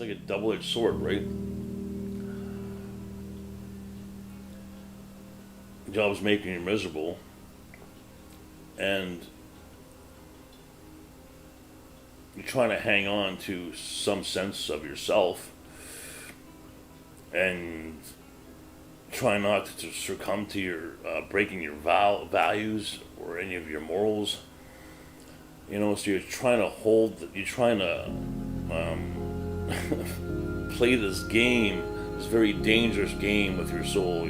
like a double-edged sword, right? Job's making you miserable, and you're trying to hang on to some sense of yourself, and try not to succumb to your breaking your values or any of your morals. So you're trying to you're trying to play this game, this very dangerous game with your soul.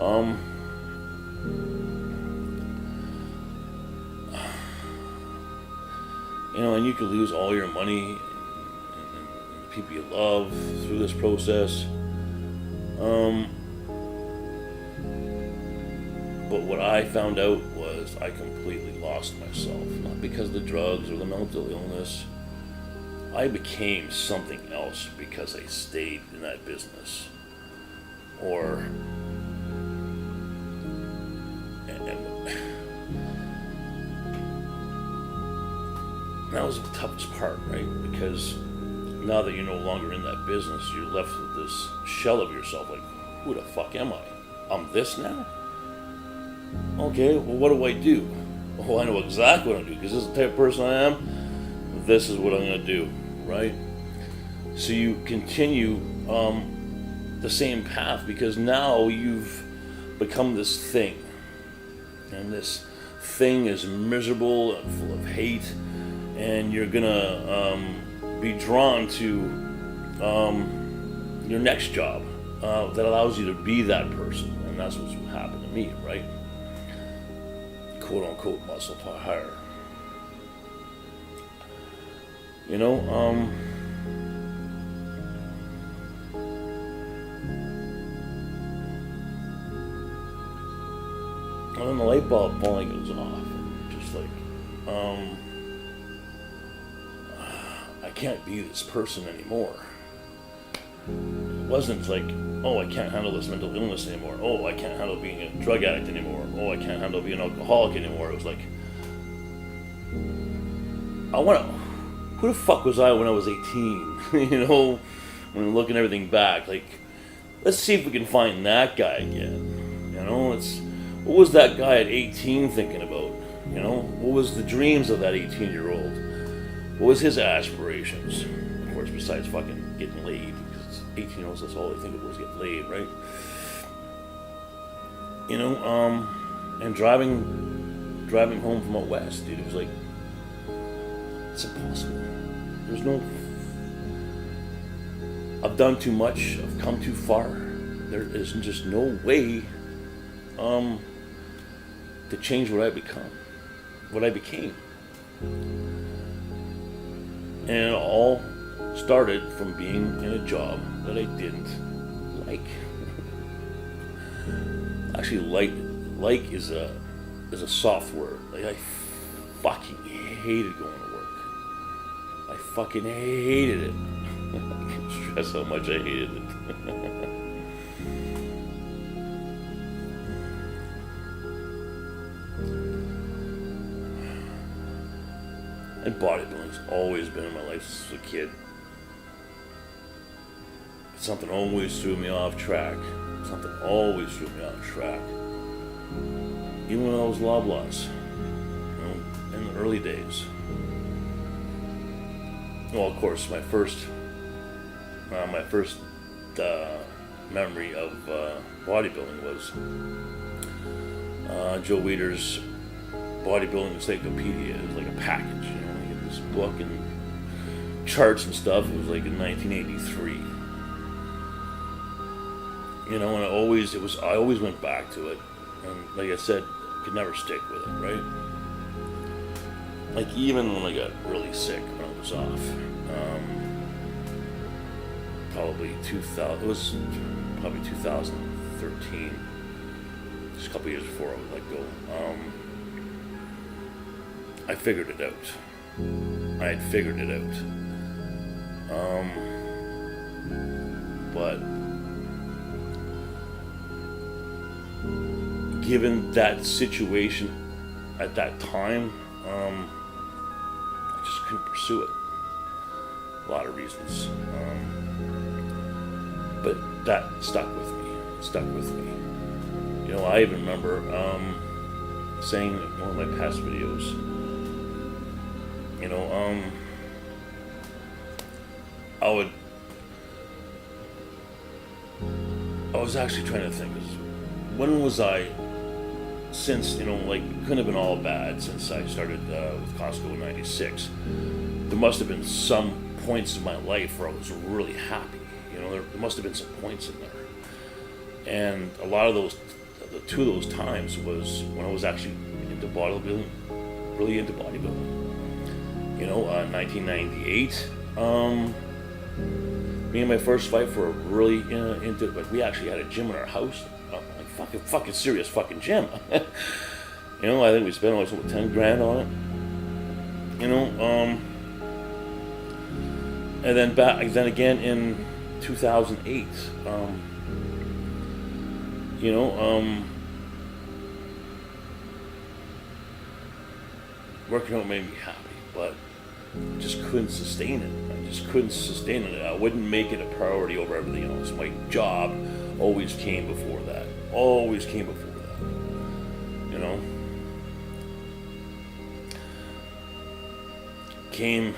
Um, and you could lose all your money and the people you love through this process. But what I found out was I completely lost myself. Not because of the drugs or the mental illness. I became something else because I stayed in that business. And that was the toughest part, right? Because now that you're no longer in that business, you're left with this shell of yourself, like, who the fuck am I? I'm this now? Okay, well, what do I do? Oh, I know exactly what I'm doing, because this is the type of person I am. This is what I'm going to do, right? So you continue the same path, because now you've become this thing. And this thing is miserable and full of hate, and you're going to be drawn to your next job that allows you to be that person. And that's what's happened to me, right? Quote unquote muscle hire. And then the light bulb finally goes off, and just like, I can't be this person anymore. It wasn't like, oh, I can't handle this mental illness anymore. Oh, I can't handle being a drug addict anymore. Oh, I can't handle being an alcoholic anymore. It was like, who the fuck was I when I was 18? When looking everything back, like, let's see if we can find that guy again. What was that guy at 18 thinking about? What was the dreams of that 18-year-old? What was his aspirations? Of course, besides fucking getting laid, because 18-year-olds, that's all they think of was getting laid, right? And driving home from out west, dude, it was like, it's impossible. I've done too much, I've come too far. There is just no way to change what I became. And it all started from being in a job that I didn't like. Actually, like is a soft word. Like, I fucking hated going to work. I fucking hated it. I can't stress how much I hated it. And bodybuilding's always been in my life since a kid. Something always threw me off track. Even when I was Loblaws, in the early days. Well, of course, my first memory of bodybuilding was Joe Weider's Bodybuilding Encyclopedia. It was like a package, you get this book and charts and stuff. It was like in 1983. And I always went back to it, and like I said, could never stick with it, right? Like, even when I got really sick when I was off, probably 2013, just a couple years before I would let go. I figured it out. I had figured it out. But given that situation at that time, I just couldn't pursue it. lot of reasons. But that stuck with me. It stuck with me. You know, I even remember saying in one of my past videos, you know, I was actually trying to think, when was I, since, you know, like, it couldn't have been all bad since I started with Costco in 96. There must have been some points in my life where I was really happy. You know, there must have been some points in there. And a lot of those, the two of those times was when I was actually into bodybuilding, really into bodybuilding. You know, 1998, me and my first wife were really into it. Like, we actually had a gym in our house, like fucking serious fucking gym. You know, I think we spent almost 10 grand on it. You know, and then again in 2008, you know, working out made me happy, but just couldn't sustain it. I just couldn't sustain it. I wouldn't make it a priority over everything else. My job always came before that. Always came before that. You know? Came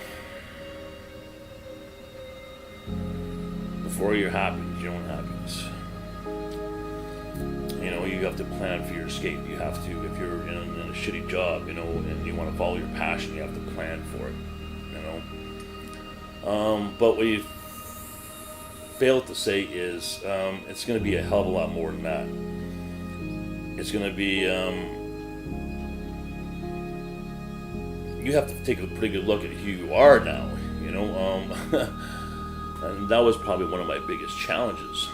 before your happiness, your own happiness. You know, you have to plan for your escape. You have to, if you're in a shitty job, you know, and you want to follow your passion, you have to plan for it, you know. But what you fail to say is it's going to be a hell of a lot more than that. It's going to be, you have to take a pretty good look at who you are now, you know. And that was probably one of my biggest challenges.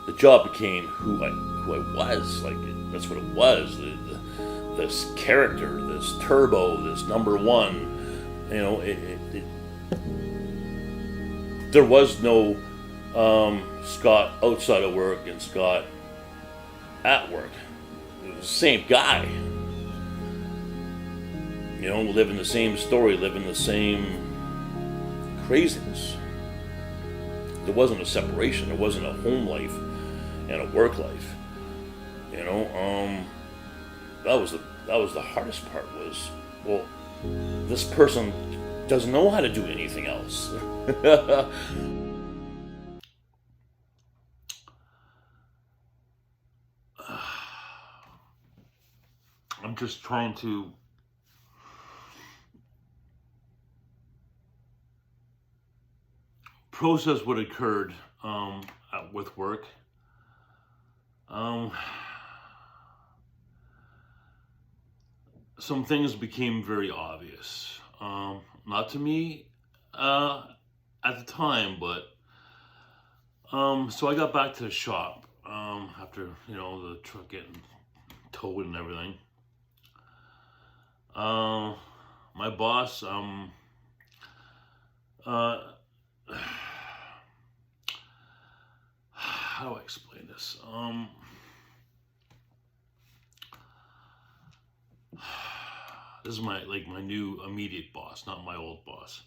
The job became who I was. Like, that's what it was. This character, this turbo, this number one. You know, there was no Scott outside of work and Scott at work. It was the same guy. You know, living the same story, living the same craziness. There wasn't a separation. There wasn't a home life and a work life. You know, that was the hardest part. Was, well, this person doesn't know how to do anything else. I'm just trying to process what occurred with work. Some things became very obvious. Not to me at the time, but so I got back to the shop after, you know, the truck getting towed and everything. My boss, how do I explain this? This is my new immediate boss, not my old boss.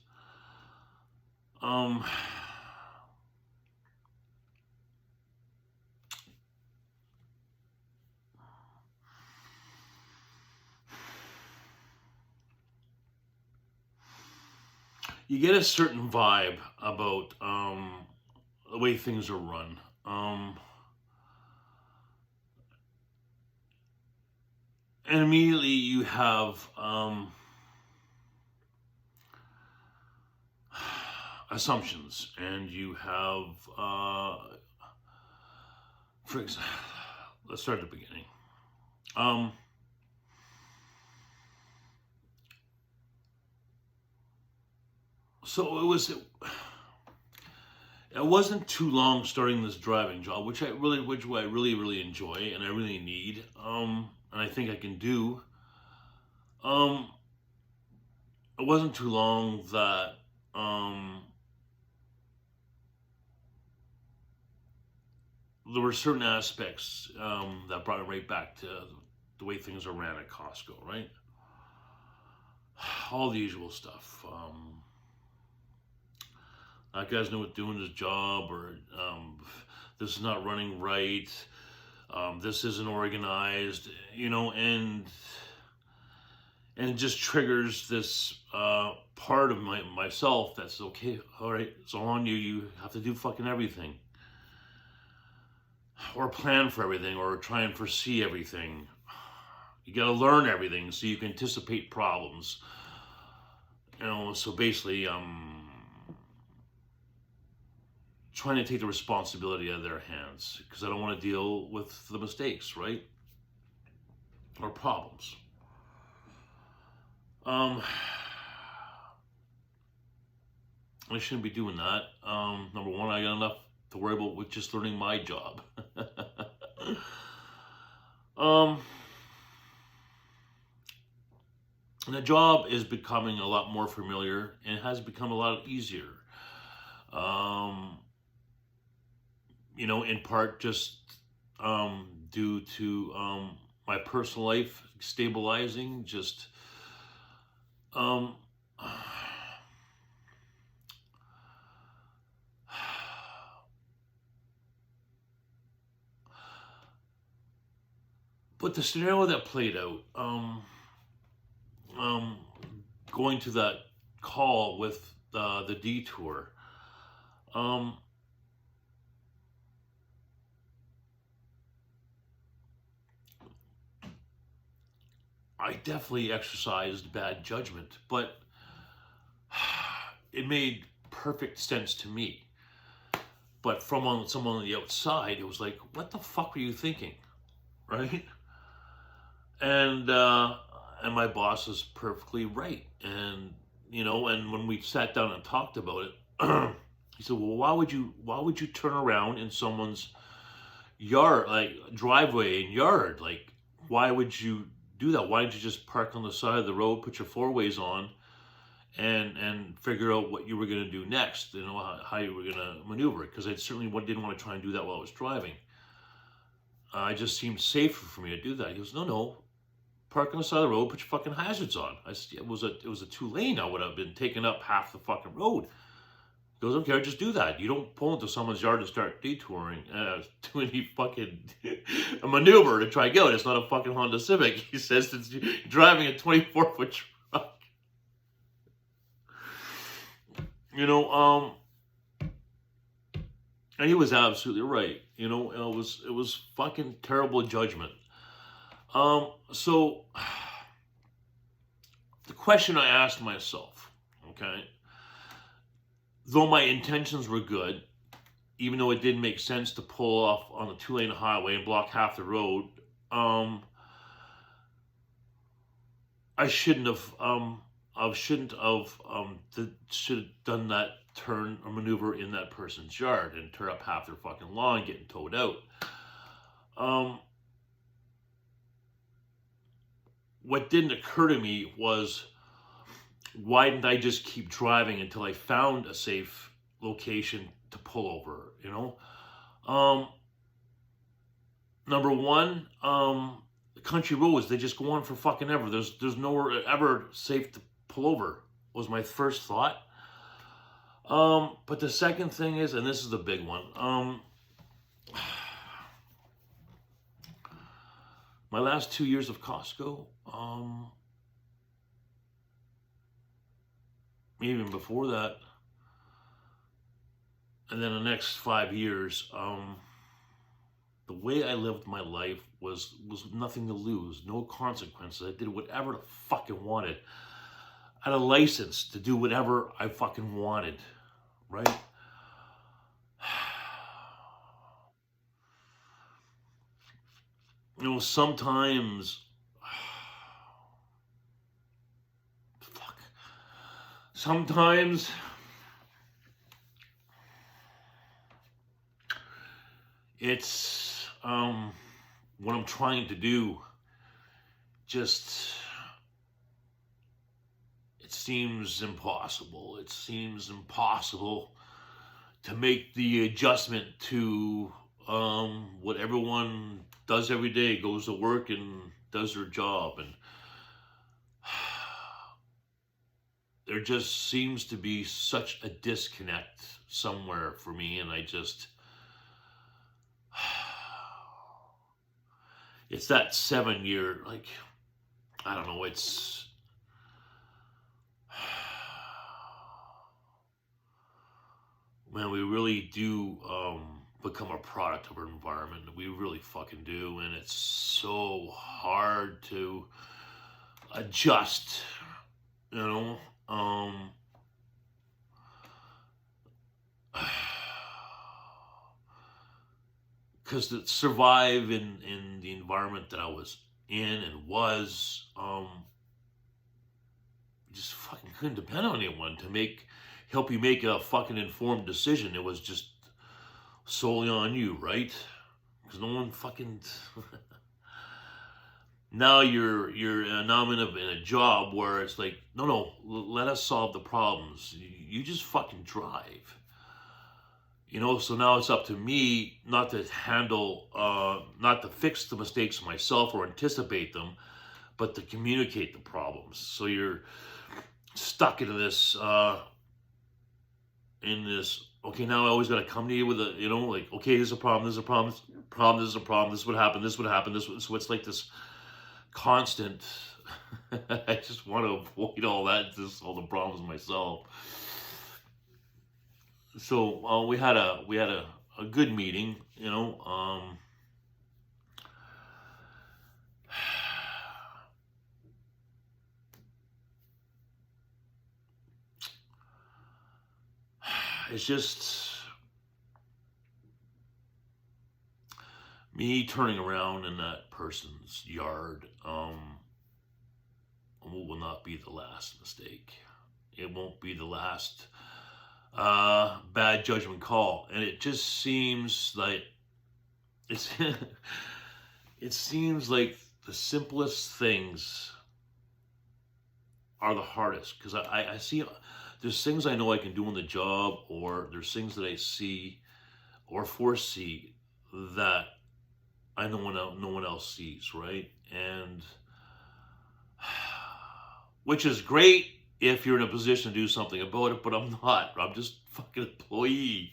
You get a certain vibe about the way things are run. And immediately you have assumptions, and you have, for example, let's start at the beginning. So it wasn't too long starting this driving job, which I really enjoy and I really need, and I think I can do. It wasn't too long that there were certain aspects that brought it right back to the way things are ran at Costco, right? all the usual stuff. That guy's not doing his job, or this is not running right. This isn't organized, and it just triggers this part of myself that's okay. All right, it's all on you. You have to do fucking everything, or plan for everything, or try and foresee everything. You got to learn everything so you can anticipate problems. So basically, trying to take the responsibility out of their hands, because I don't want to deal with the mistakes, right? Or problems. I shouldn't be doing that. Number one, I got enough to worry about with just learning my job. And the job is becoming a lot more familiar, and it has become a lot easier. In part just due to my personal life stabilizing, just but the scenario that played out, going to that call with the detour, I definitely exercised bad judgment, but it made perfect sense to me. But from someone on the outside, it was like, what the fuck were you thinking? Right? And my boss is perfectly right. And and when we sat down and talked about it, he said, well, why would you turn around in someone's yard, like driveway and yard? Like, why would you do that? Why didn't you just park on the side of the road, put your four ways on, and figure out what you were going to do next, how you were going to maneuver it? Because I certainly didn't want to try and do that while I was driving. It just seemed safer for me to do that. He goes, no, park on the side of the road, put your fucking hazards on. It was a 2-lane. I would have been taking up half the fucking road. He goes, okay, just do that. You don't pull into someone's yard and start detouring, doing any fucking a maneuver to try to go. It's not a fucking Honda Civic. He says it's driving a 24-foot truck. And he was absolutely right. It was fucking terrible judgment. So the question I asked myself, okay, though my intentions were good, even though it didn't make sense to pull off on the 2-lane highway and block half the road, I shouldn't have done that turn or maneuver in that person's yard and tear up half their fucking lawn getting towed out. What didn't occur to me was, why didn't I just keep driving until I found a safe location to pull over? Number one, country roads, they just go on for fucking ever. There's nowhere ever safe to pull over, was my first thought. But the second thing is, and this is the big one, my last 2 years of Costco, even before that, and then the next 5 years, the way I lived my life was nothing to lose, no consequences. I did whatever the fuck I wanted. I had a license to do whatever I fucking wanted, right? Sometimes, sometimes it's what I'm trying to do, just, it seems impossible. It seems impossible to make the adjustment to what everyone does every day, goes to work and does their job. And there just seems to be such a disconnect somewhere for me, and I just, it's that 7 year, like, I don't know, it's, man, we really do become a product of our environment. We really fucking do, and it's so hard to adjust, you know. Because to survive in the environment that I was in and was, just fucking couldn't depend on anyone to help you make a fucking informed decision. It was just solely on you, right? Because no one fucking. Now now I'm in a job where it's like, no, let us solve the problems. You just fucking drive. You know, so now it's up to me not to not to fix the mistakes myself or anticipate them, but to communicate the problems. So you're stuck into this, okay, now I always got to come to you with like, okay, there's a problem, there's a problem, this is a problem, this would happen, so it's like this constant, I just want to avoid all that, just all the problems myself. So we had a good meeting, it's just me turning around in that person's yard will not be the last mistake. It won't be the last bad judgment call. And it just seems like it seems like the simplest things are the hardest, because I see there's things I know I can do on the job, or there's things that I see or foresee that I know no one else sees, right? And which is great if you're in a position to do something about it, but I'm not. I'm just a fucking employee.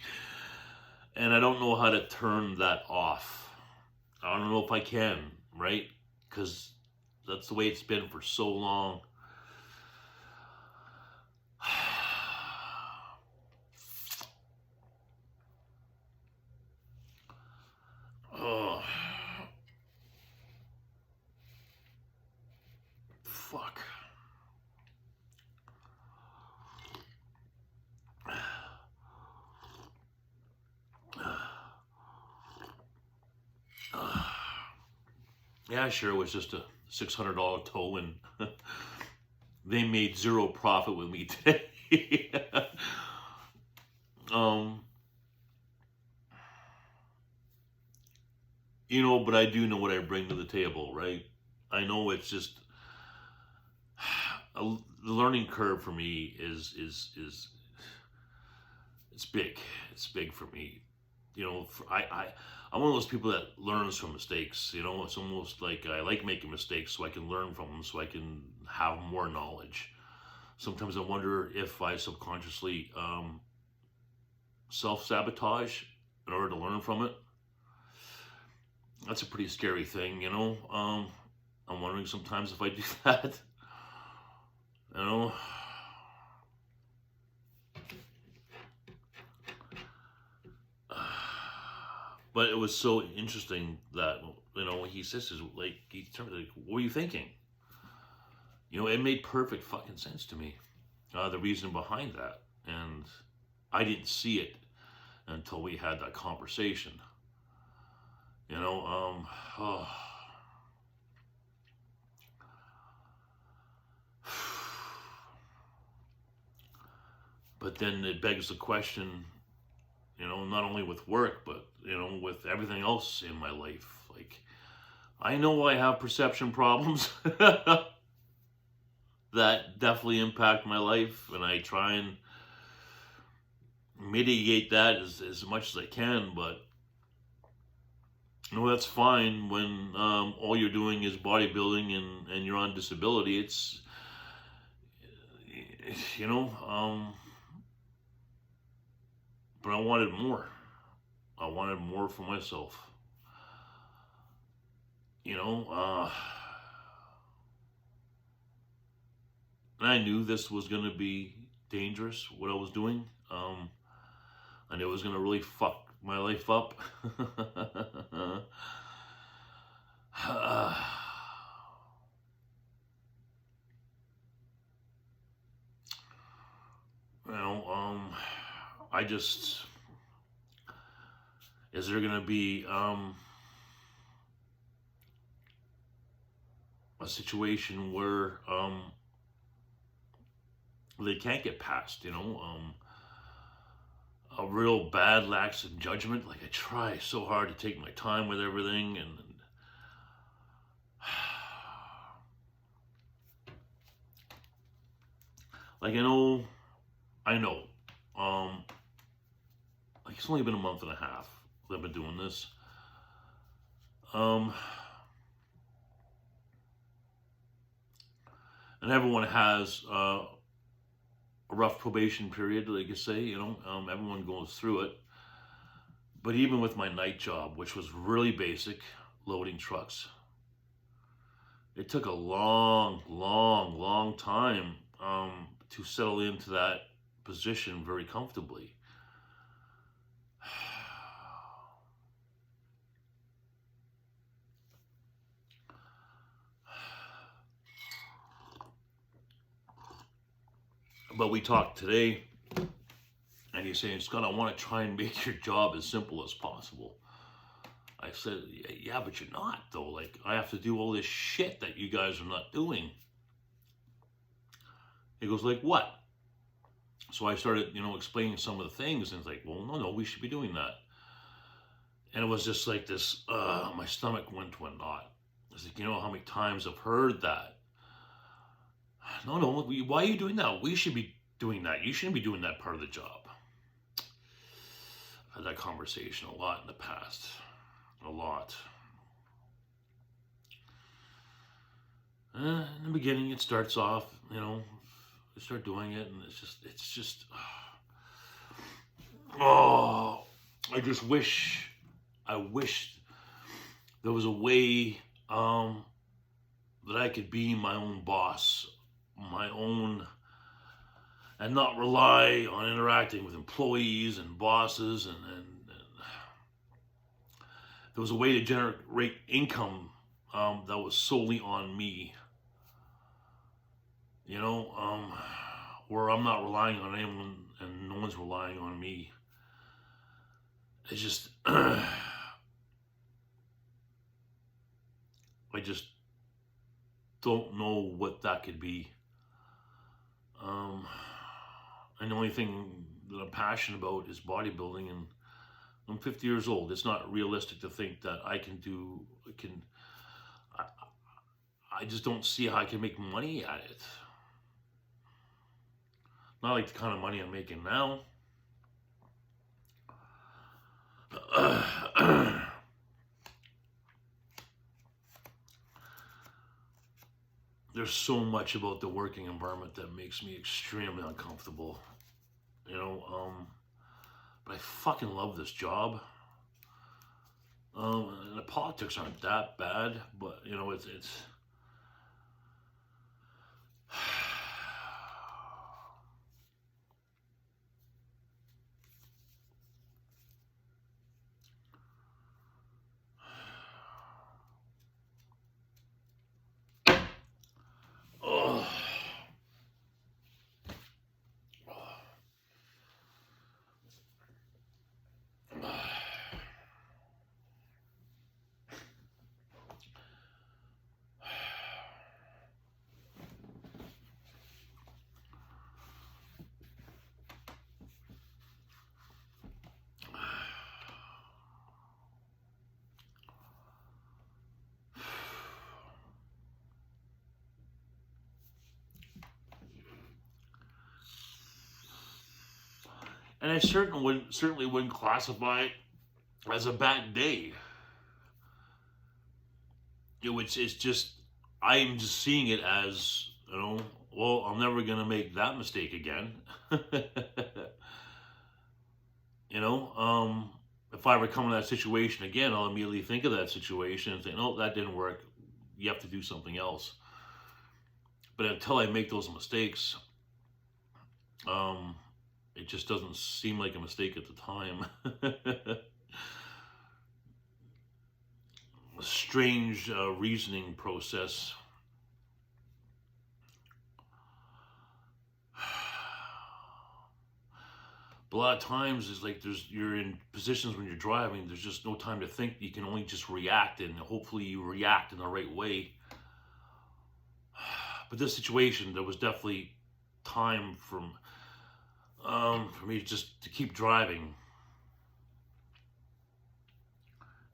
And I don't know how to turn that off. I don't know if I can, right? Because that's the way it's been for so long. Oh. Fuck. Yeah, sure, it was just a $600 tow, and they made zero profit with me today. But I do know what I bring to the table, right? I know it's just the learning curve for me is it's big. It's big for me. I'm one of those people that learns from mistakes. It's almost like I like making mistakes so I can learn from them, so I can have more knowledge. Sometimes I wonder if I subconsciously self-sabotage in order to learn from it. That's a pretty scary thing, I'm wondering sometimes if I do that. But it was so interesting that, he says, like, what were you thinking? It made perfect fucking sense to me, the reason behind that. And I didn't see it until we had that conversation. But then it begs the question, not only with work, but, with everything else in my life. Like, I know I have perception problems that definitely impact my life, and I try and mitigate that as much as I can, but that's fine when all you're doing is bodybuilding and you're on disability. you know, but I wanted more. I wanted more for myself. You know, and I knew this was going to be dangerous, what I was doing. I knew it was going to really fuck my life up. You know, I just, is there going to be a situation where they can't get past, you know, a real bad lax in judgment? Like, I try so hard to take my time with everything, and like, I know, like, it's only been a month and a half that I've been doing this. And everyone has a rough probation period, like you say, you know, everyone goes through it. But even with my night job, which was really basic, loading trucks, it took a long time to settle into that position very comfortably. But we talked today, and you're saying, Scott, I want to try and make your job as simple as possible. I said, yeah, but you're not, though. Like, I have to do all this shit that you guys are not doing. He goes, like what? So I started, you know, explaining some of the things, and it's like, well, no, we should be doing that. And it was just like this, my stomach went to a knot. I was like, you know how many times I've heard that? No, why are you doing that? We should be doing that. You shouldn't be doing that part of the job. I've had that conversation a lot in the past. A lot. In the beginning, it starts off, you know, you start doing it, and it's just, oh, I wish there was a way that I could be my own boss, my own, and not rely on interacting with employees and bosses, and there was a way to generate income that was solely on me, you know, where I'm not relying on anyone and no one's relying on me. It's just, I just don't know what that could be. And the only thing that I'm passionate about is bodybuilding, and I'm 50 years old. It's not realistic to think that I just don't see how I can make money at it. Not like the kind of money I'm making now. There's so much about the working environment that makes me extremely uncomfortable, you know, but I fucking love this job. And the politics aren't that bad, but, you know, it's oh. And I certainly wouldn't classify it as a bad day. It's just, I'm just seeing it as, you know, well, I'm never going to make that mistake again. You know, if I ever come in that situation again, I'll immediately think of that situation and think, no, that didn't work. You have to do something else. But until I make those mistakes, it just doesn't seem like a mistake at the time. A strange reasoning process. But a lot of times it's like you're in positions when you're driving, there's just no time to think. You can only just react, and hopefully you react in the right way. But this situation, there was definitely time for me just to keep driving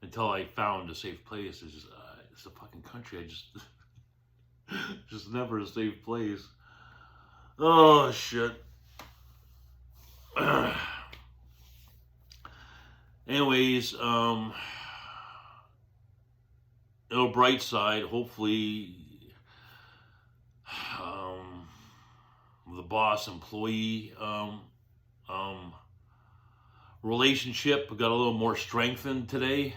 until I found a safe place. It's a fucking country. I just never a safe place. Oh shit. Anyways, bright side, hopefully, the boss employee relationship got a little more strengthened today.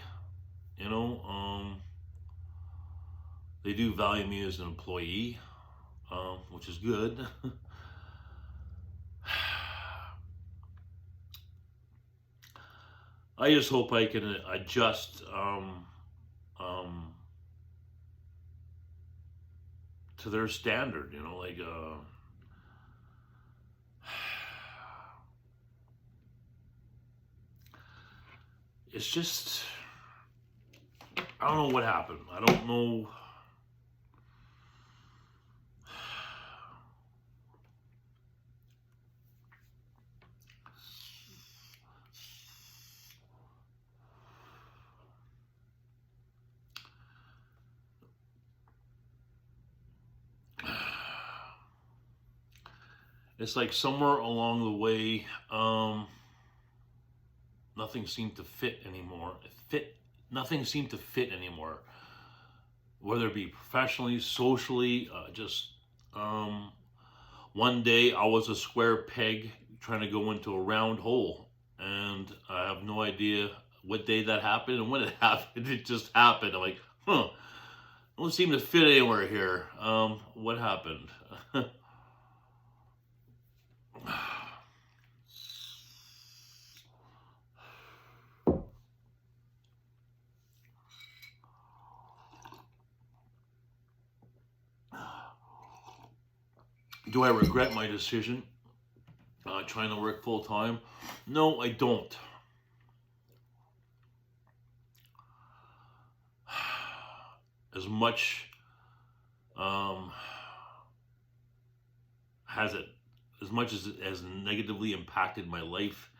You know, they do value me as an employee, which is good. I just hope I can adjust to their standard, you know, like it's just, I don't know what happened. I don't know. It's like somewhere along the way, nothing seemed to fit anymore. Nothing seemed to fit anymore. Whether it be professionally, socially, one day I was a square peg trying to go into a round hole, and I have no idea what day that happened and when it happened. It just happened. I'm like, don't seem to fit anywhere here. What happened? Do I regret my decision trying to work full time? No, I don't. As much as much as it has negatively impacted my life,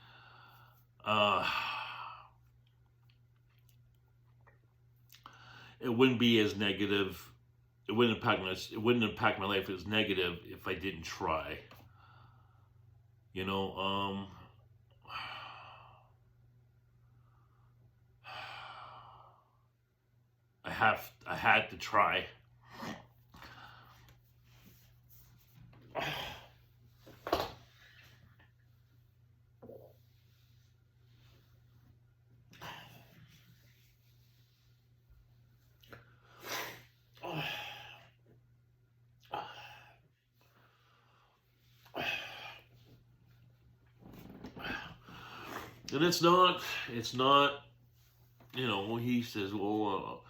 it wouldn't be as negative. It wouldn't impact my life as negative if I didn't try. You know, I had to try. And it's not, you know, he says, well,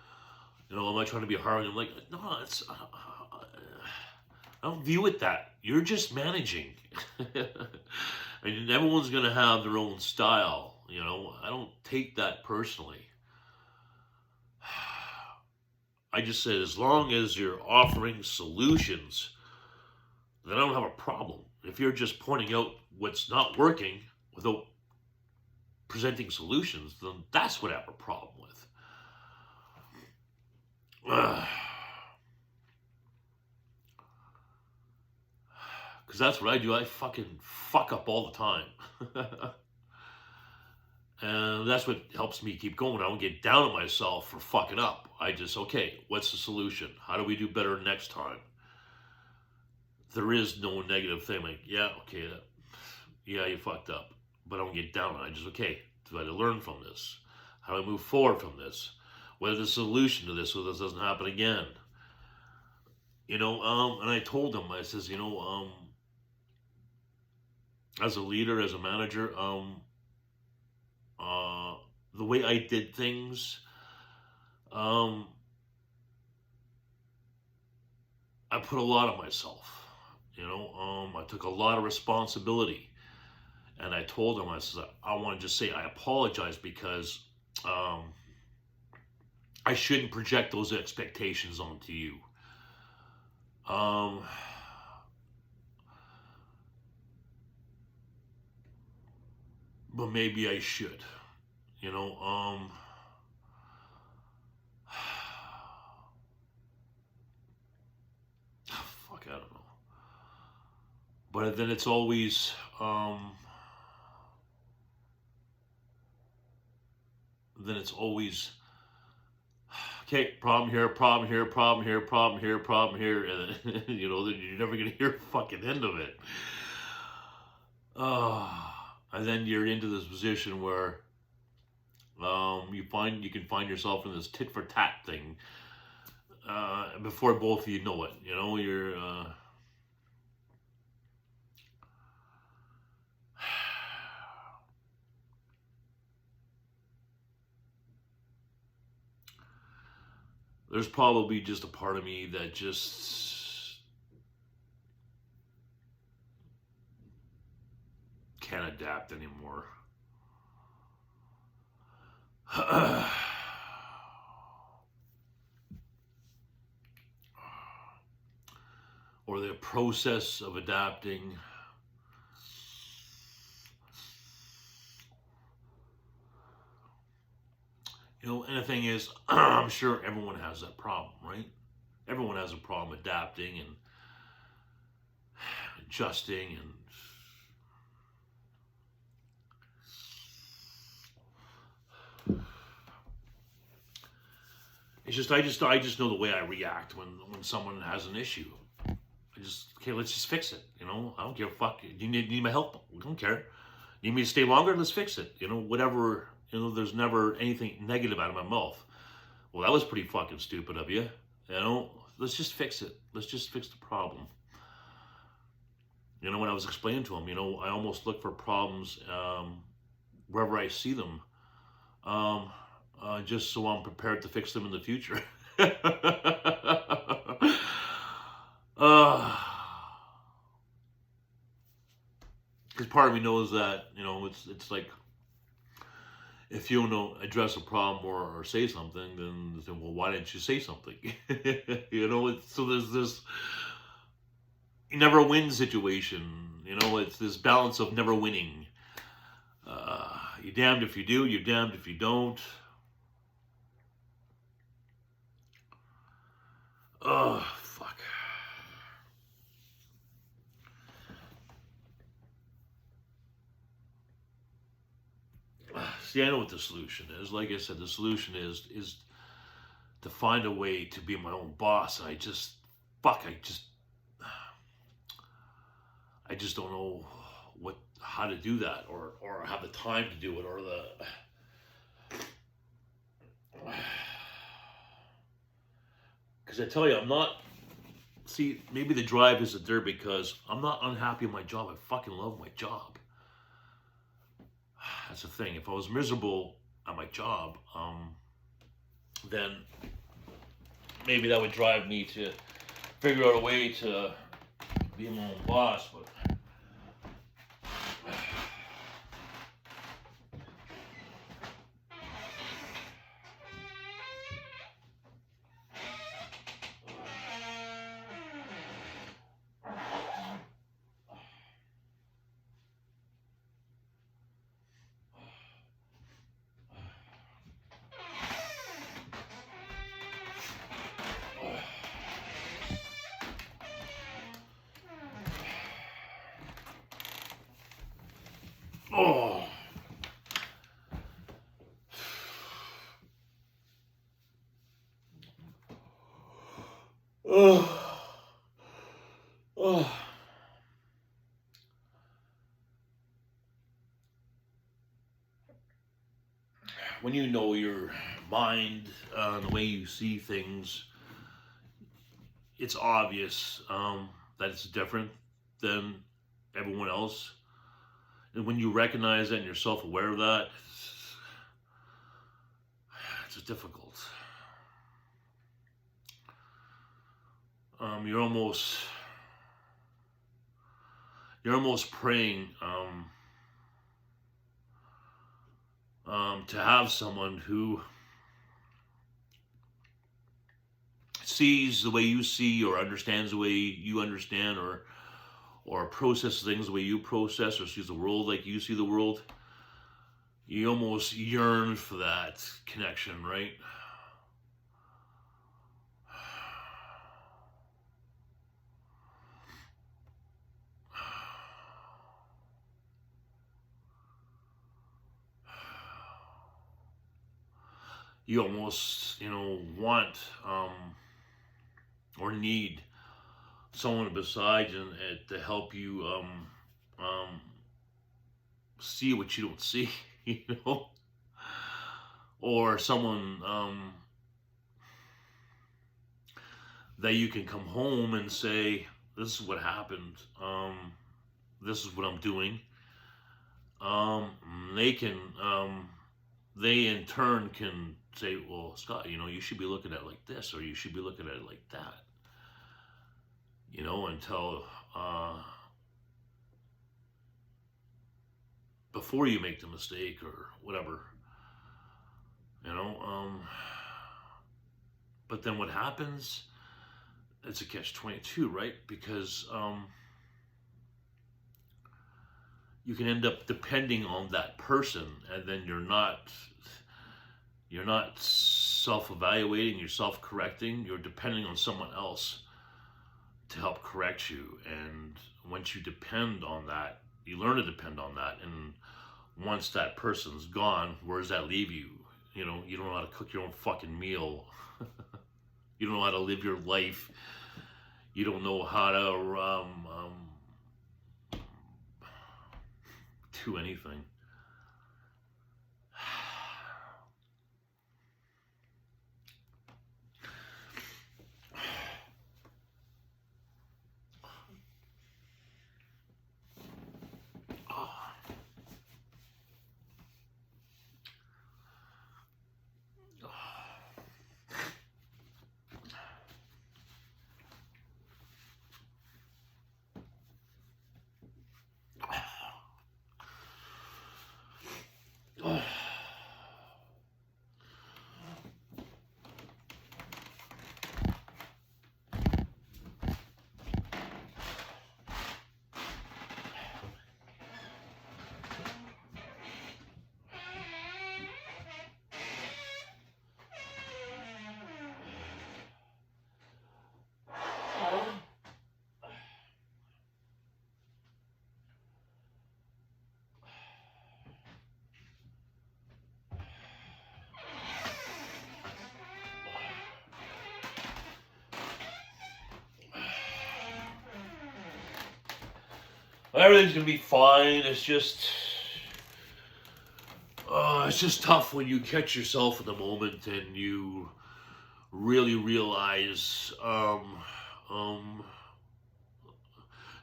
you know, am I trying to be hard? I'm like, no, I don't view it that. You're just managing. And everyone's going to have their own style, you know. I don't take that personally. I just said, as long as you're offering solutions, then I don't have a problem. If you're just pointing out what's not working without presenting solutions, then that's what I have a problem with. Because that's what I do. I fucking fuck up all the time. And that's what helps me keep going. I don't get down on myself for fucking up. I just, okay, what's the solution? How do we do better next time? there is no negative thing. Like, yeah, okay, yeah, you fucked up, but I don't get down on it. I just, okay, do I learn from this? How do I move forward from this? What is the solution to this so this doesn't happen again? And I told him, I says, as a leader, as a manager, uh, the way I did things, I put a lot of myself. I took a lot of responsibility, and I told him, I said, I want to just say I apologize because I shouldn't project those expectations onto you. But maybe I should, you know. Fuck, I don't know. But then it's always, okay, problem here, problem here, problem here, problem here, problem here, and then, you're never gonna hear a fucking end of it. And then you're into this position where you can find yourself in this tit for tat thing before both of you know it. You're there's probably just a part of me that just can't adapt anymore. Or the process of adapting. And the thing is, I'm sure everyone has that problem, right? Everyone has a problem adapting and adjusting, and it's just I just know the way I react when someone has an issue. Okay, let's just fix it. I don't give a fuck. You need my help? I don't care. Need me to stay longer? Let's fix it. Whatever. There's never anything negative out of my mouth. Well, that was pretty fucking stupid of you. Let's just fix it. Let's just fix the problem. When I was explaining to him, I almost look for problems wherever I see them, just so I'm prepared to fix them in the future. Because part of me knows that, it's like, if you don't address a problem or say something, then well, why didn't you say something? So there's this never win situation. It's this balance of never winning. You're damned if you do, you're damned if you don't. Oh, fuck. See, I know what the solution is. Like I said, the solution is to find a way to be my own boss. And I just don't know how to do that, or have the time to do it, or because I tell you, maybe the drive isn't there because I'm not unhappy in my job. I fucking love my job. That's the thing. If I was miserable at my job, then maybe that would drive me to figure out a way to be my own boss. But oh. Oh. Oh. when you know your mind, the way you see things, it's obvious that it's different than everyone else. And when you recognize that and you're self-aware of that, it's difficult. You're almost praying to have someone who sees the way you see, or understands the way you understand, or processes things the way you process, or sees the world like you see the world. You almost yearn for that connection, right? You almost, want or need someone beside you to help you see what you don't see, or someone that you can come home and say, "This is what happened. This is what I'm doing." They in turn can say, "Well, Scott, you should be looking at it like this, or you should be looking at it like that." Until before you make the mistake or whatever, but then what happens? It's a catch-22, right? Because you can end up depending on that person, and then you're not self-evaluating, you're self-correcting, you're depending on someone else to help correct you. And once you depend on that, you learn to depend on that, and once that person's gone, where does that leave you? You don't know how to cook your own fucking meal. You don't know how to live your life. You don't know how to do anything. Everything's gonna be fine. It's just tough when you catch yourself in the moment and you really realize and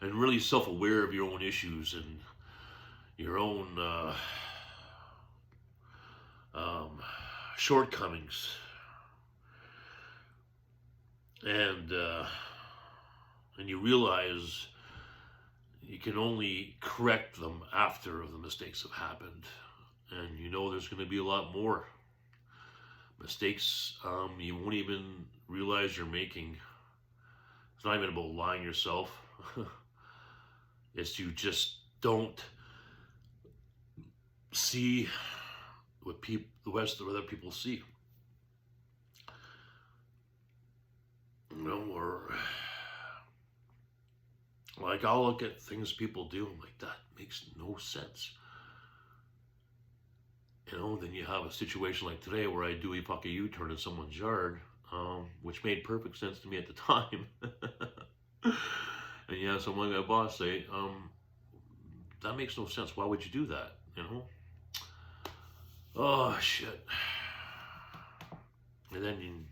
really self-aware of your own issues and your own shortcomings, and you realize you can only correct them after the mistakes have happened, and there's going to be a lot more mistakes you won't even realize you're making. It's not even about lying yourself. It's you just don't see what the rest of other people see. Or like I'll look at things people do, I'm like, that makes no sense. Then you have a situation like today where I do a fucking U-turn in someone's yard, which made perfect sense to me at the time. And someone, my boss, say, that makes no sense. Why would you do that? Oh, shit. And then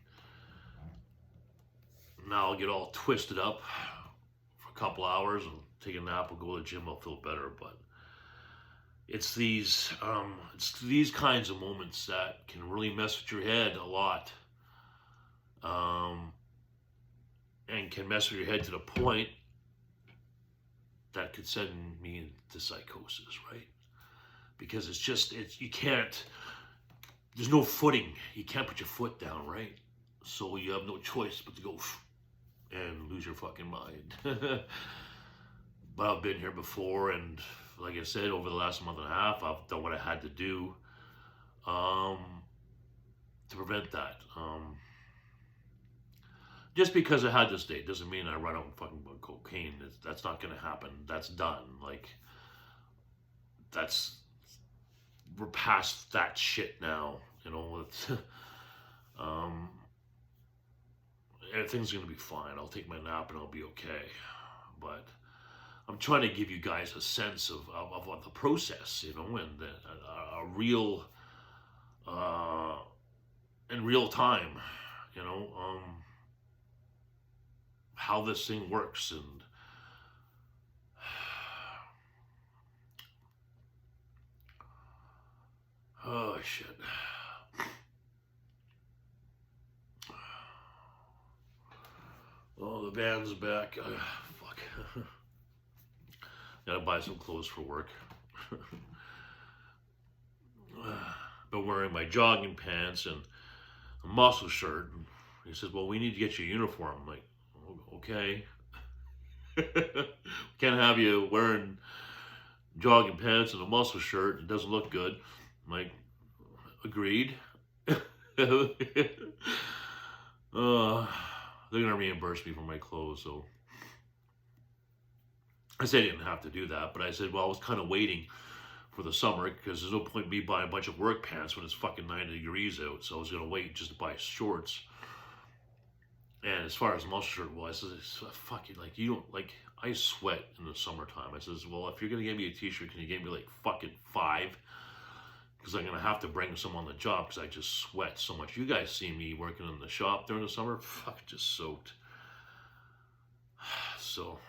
now I'll get all twisted up for a couple hours and take a nap. I'll go to the gym. I'll feel better. But it's these kinds of moments that can really mess with your head a lot. And can mess with your head to the point that could send me into psychosis, right? Because you can't, there's no footing. You can't put your foot down, right? So you have no choice but to go and lose your fucking mind. But I've been here before, and like I said, over the last month and a half, I've done what I had to do to prevent that. Just because I had this date doesn't mean I run out and fucking bug cocaine. That's not going to happen. That's done. Like, we're past that shit now. You know, everything's going to be fine. I'll take my nap and I'll be okay. But I'm trying to give you guys a sense of the process, you know, and a real, in real time, you know, how this thing works. And oh shit. Oh, the band's back. Fuck. Gotta buy some clothes for work. Been wearing my jogging pants and a muscle shirt. He says, well, we need to get you a uniform. I'm like, okay. Can't have you wearing jogging pants and a muscle shirt. It doesn't look good. I'm like, agreed. They're gonna reimburse me for my clothes, so I said I didn't have to do that, but I said, well, I was kind of waiting for the summer because there's no point in me buying a bunch of work pants when it's fucking 90 degrees out, so I was gonna wait just to buy shorts. And as far as muscle shirt, well, I said, fucking, like, you don't, like, I sweat in the summertime. I says, well, if you're gonna give me a t-shirt, can you give me like fucking 5? Because I'm gonna have to bring some on the job because I just sweat so much. You guys see me working in the shop during the summer, fuck, just soaked. So,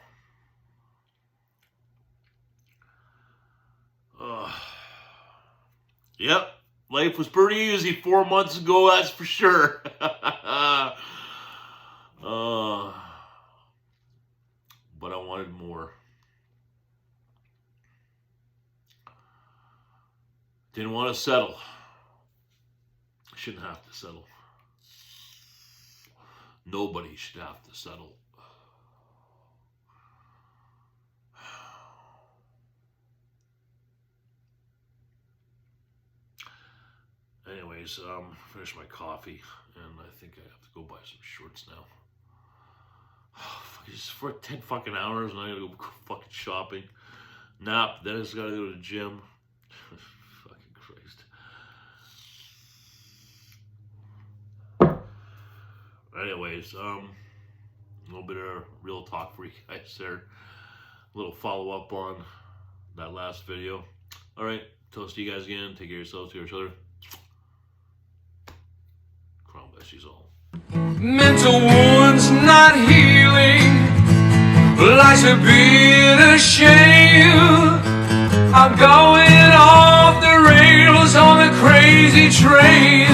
yep, life was pretty easy 4 months ago, that's for sure. But I wanted more. Didn't want to settle. I shouldn't have to settle. Nobody should have to settle. Anyways, finished my coffee, and I think I have to go buy some shorts now. Just for 10 fucking hours, and I gotta go fucking shopping, nap, then I just gotta go to the gym. Fucking Christ. Anyways, a little bit of real talk for you guys there. A little follow up on that last video. All right, toast to you guys again. Take care of yourselves, take care of each other. Crown bless you all. Mental wounds not healing, life's a bitter shame. I'm going off the rails on the crazy train.